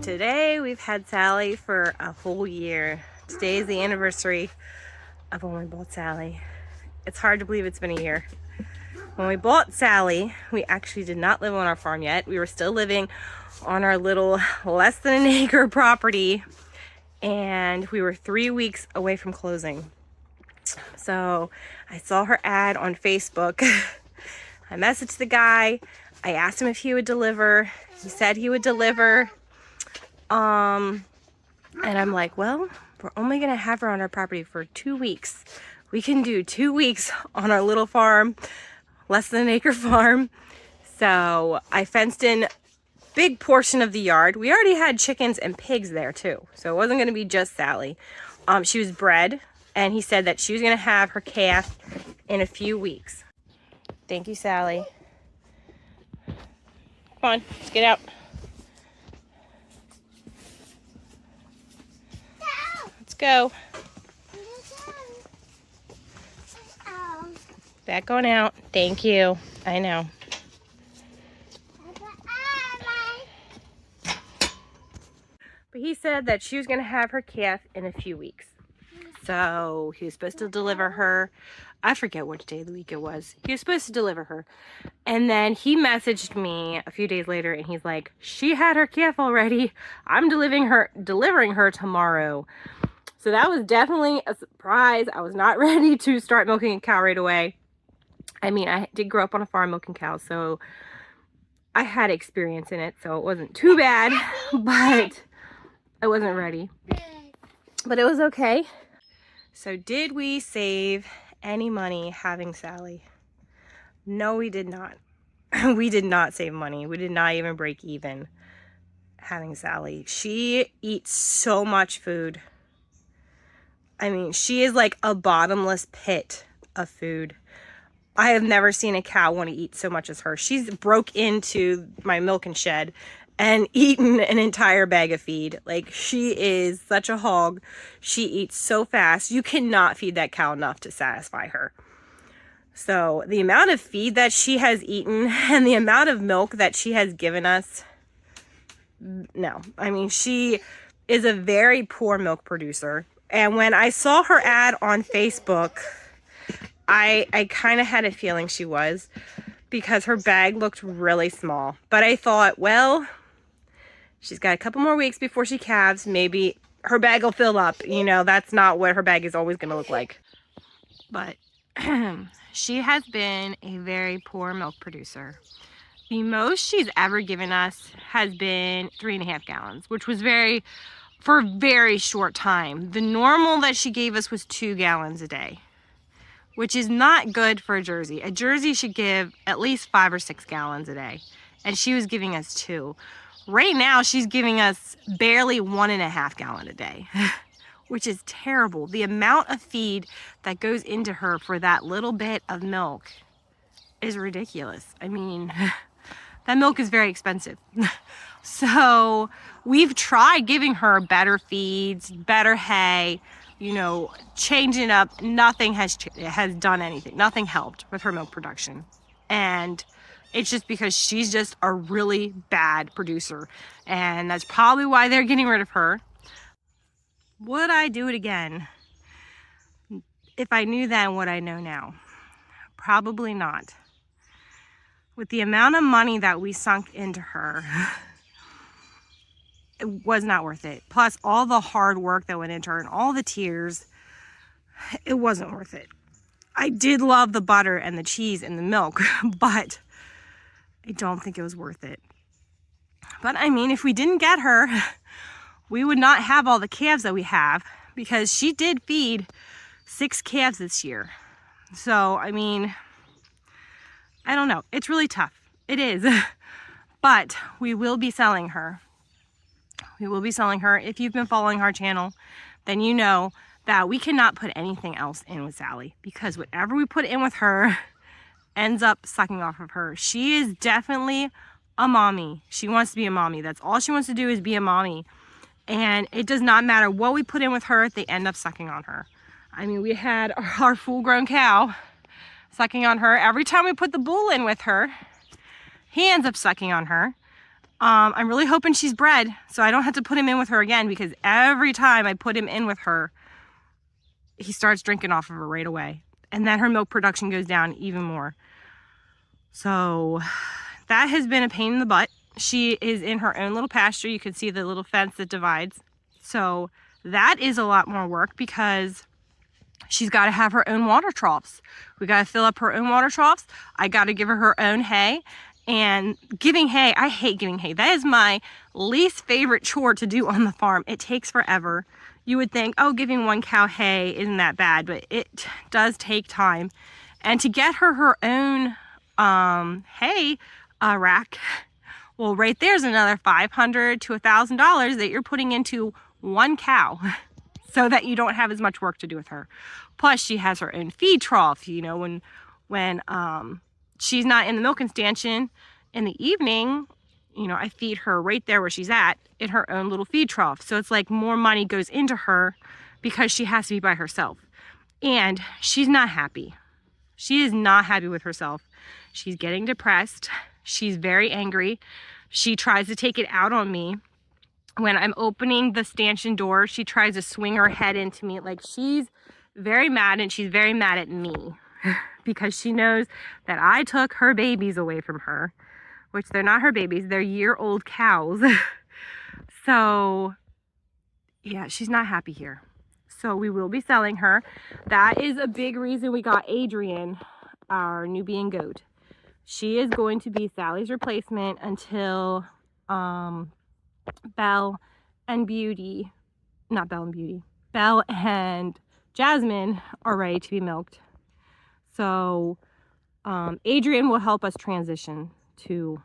today we've had Sally for a whole year. Today is the anniversary of when we bought Sally. It's hard to believe it's been a year. When we bought Sally, we actually did not live on our farm yet. We were still living on our little less than an acre property, and we were 3 weeks away from closing. So I saw her ad on Facebook. I messaged the guy. I asked him if he would deliver. He said he would deliver. And I'm like, well, we're only gonna have her on our property for 2 weeks. We can do 2 weeks on our little farm, less than an acre farm. So I fenced in big portion of the yard. We already had chickens and pigs there too, so it wasn't gonna be just Sally. She was bred, and he said that she was gonna have her calf in a few weeks. Thank you, Sally. Come on, let's get out. Let's go. Back on out. Thank you. I know. But he said that she was going to have her calf in a few weeks. So he was supposed to deliver her. I forget which day of the week it was. He was supposed to deliver her. And then he messaged me a few days later and he's like, she had her calf already. I'm delivering her tomorrow. So that was definitely a surprise. I was not ready to start milking a cow right away. I mean, I did grow up on a farm milking cows, so I had experience in it, so it wasn't too bad, but I wasn't ready. But it was okay. So did we save any money having Sally? No, we did not. We did not save money. We did not even break even having Sally. She eats so much food. I mean, she is like a bottomless pit of food. I have never seen a cow want to eat so much as her. She's broke into my milking shed and eaten an entire bag of feed. Like, she is such a hog. She eats so fast. You cannot feed that cow enough to satisfy her. So the amount of feed that she has eaten and the amount of milk that she has given us, no. I mean, she is a very poor milk producer. And when I saw her ad on Facebook, I kind of had a feeling she was, because her bag looked really small. But I thought, well, she's got a couple more weeks before she calves. Maybe her bag will fill up. You know, that's not what her bag is always going to look like. But she has been a very poor milk producer. The most she's ever given us has been 3.5 gallons, which was for a very short time. The normal that she gave us was 2 gallons a day, which is not good for a Jersey. A Jersey should give at least 5 or 6 gallons a day, and she was giving us 2. Right now, she's giving us barely 1.5 gallons a day, which is terrible. The amount of feed that goes into her for that little bit of milk is ridiculous. I mean, that milk is very expensive. So we've tried giving her better feeds, better hay, you know, changing up. Nothing has done anything. Nothing helped with her milk production. And it's just because she's just a really bad producer. And that's probably why they're getting rid of her. Would I do it again if I knew then what I know now? Probably not. With the amount of money that we sunk into her, it was not worth it. Plus all the hard work that went into her and all the tears, it wasn't worth it. I did love the butter and the cheese and the milk, but I don't think it was worth it. But I mean, if we didn't get her, we would not have all the calves that we have, because she did feed 6 calves this year. So, I mean, I don't know. It's really tough. It is. But we will be selling her. We will be selling her. If you've been following our channel, then you know that we cannot put anything else in with Sally, because whatever we put in with her ends up sucking off of her. She is definitely a mommy. She wants to be a mommy. That's all she wants to do, is be a mommy. And it does not matter what we put in with her, they end up sucking on her. I mean, we had our full-grown cow sucking on her. Every time we put the bull in with her, he ends up sucking on her. I'm really hoping she's bred so I don't have to put him in with her again, because every time I put him in with her, he starts drinking off of her right away. And then her milk production goes down even more. So that has been a pain in the butt. She is in her own little pasture. You can see the little fence that divides. So that is a lot more work because she's got to have her own water troughs. We got to fill up her own water troughs. I got to give her her own hay. And giving hay, I hate giving hay. That is my least favorite chore to do on the farm. It takes forever. You would think, oh, giving one cow hay isn't that bad, but it does take time. And to get her her own hay rack, well, right there's another $500 to $1,000 that you're putting into one cow so that you don't have as much work to do with her. Plus, she has her own feed trough. You know, when she's not in the milking stanchion in the evening, you know, I feed her right there where she's at in her own little feed trough. So it's like more money goes into her because she has to be by herself. And she's not happy. She is not happy with herself. She's getting depressed. She's very angry. She tries to take it out on me. When I'm opening the stanchion door, she tries to swing her head into me. Like, she's very mad, and she's very mad at me because she knows that I took her babies away from her, which they're not her babies. They're year-old cows. So, yeah, she's not happy here. So we will be selling her. That is a big reason we got Adrian, our Nubian goat. She is going to be Sally's replacement until Belle and Jasmine are ready to be milked. So Adrian will help us transition to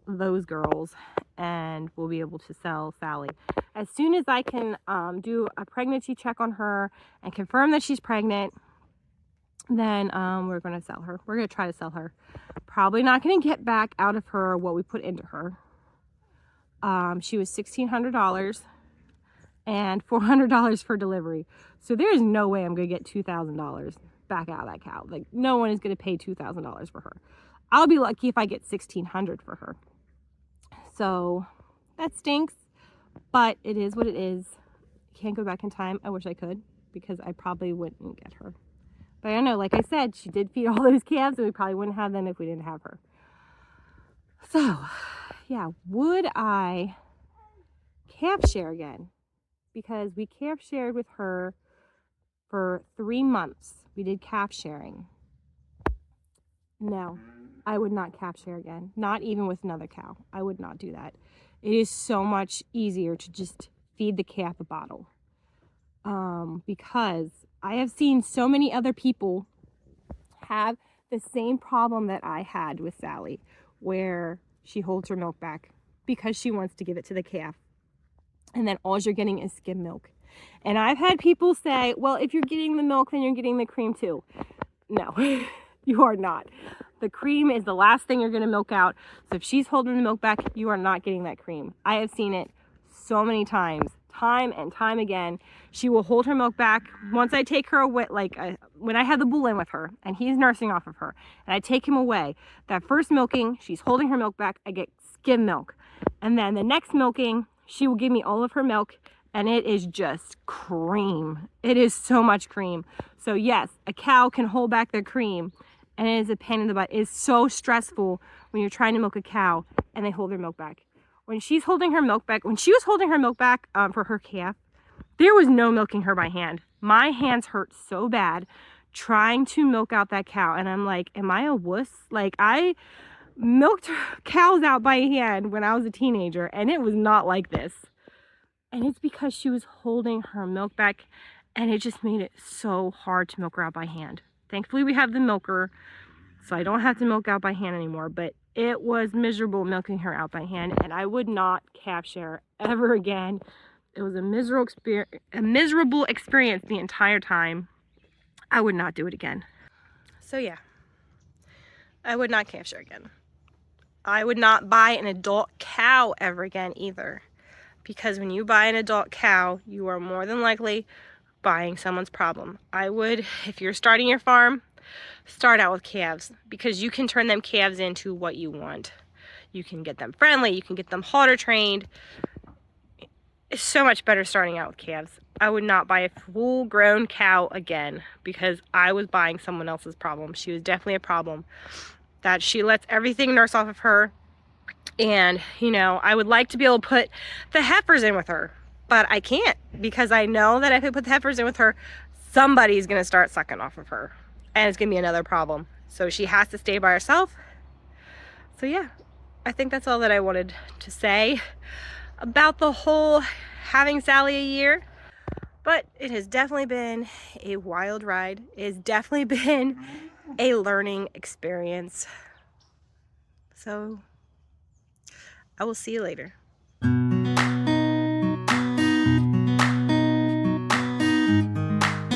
those girls, and we'll be able to sell Sally. As soon as I can do a pregnancy check on her and confirm that she's pregnant, then we're going to sell her. We're going to try to sell her. Probably not going to get back out of her what we put into her. She was $1,600 and $400 for delivery. So there's no way I'm going to get $2,000 back out of that cow. Like, no one is going to pay $2,000 for her. I'll be lucky if I get $1,600 for her. So that stinks, but it is what it is. Can't go back in time. I wish I could, because I probably wouldn't get her. But I don't know, like I said, she did feed all those calves, and we probably wouldn't have them if we didn't have her. So, yeah, would I calf share again? Because we calf shared with her for 3 months. We did calf sharing. No, I would not calf share again. Not even with another cow. I would not do that. It is so much easier to just feed the calf a bottle. Because I have seen so many other people have the same problem that I had with Sally, where she holds her milk back because she wants to give it to the calf. And then all you're getting is skim milk. And I've had people say, well, if you're getting the milk, then you're getting the cream too. No, you are not. The cream is the last thing you're going to milk out. So if she's holding the milk back, you are not getting that cream. I have seen it so many times, time and time again. She will hold her milk back. Once I take her away, when I have the bull in with her and he's nursing off of her, and I take him away, that first milking, she's holding her milk back, I get skim milk. And then the next milking, she will give me all of her milk, and it is just cream. It is so much cream. So yes, a cow can hold back their cream, and it is a pain in the butt. It is so stressful when you're trying to milk a cow and they hold their milk back. When she's holding her milk back, when she was holding her milk back for her calf, there was no milking her by hand. My hands hurt so bad trying to milk out that cow. And I'm like, am I a wuss? Like, I milked cows out by hand when I was a teenager, and it was not like this. And it's because she was holding her milk back, and it just made it so hard to milk her out by hand. Thankfully, we have the milker, so I don't have to milk out by hand anymore, but it was miserable milking her out by hand, and I would not calf share ever again. It was a miserable experience the entire time. I would not do it again. So yeah, I would not calf share again. I would not buy an adult cow ever again either, because when you buy an adult cow, you are more than likely buying someone's problem. I would, if you're starting your farm, start out with calves, because you can turn them calves into what you want. You can get them friendly. You can get them halter trained. It's so much better starting out with calves. I would not buy a full-grown cow again because I was buying someone else's problem. She was definitely a problem that she lets everything nurse off of her. And, you know, I would like to be able to put the heifers in with her, but I can't because I know that if I put the heifers in with her, somebody's going to start sucking off of her and it's going to be another problem. So she has to stay by herself. So yeah, I think that's all that I wanted to say about the whole having Sally a year. But it has definitely been a wild ride. It has definitely been a learning experience. So I will see you later.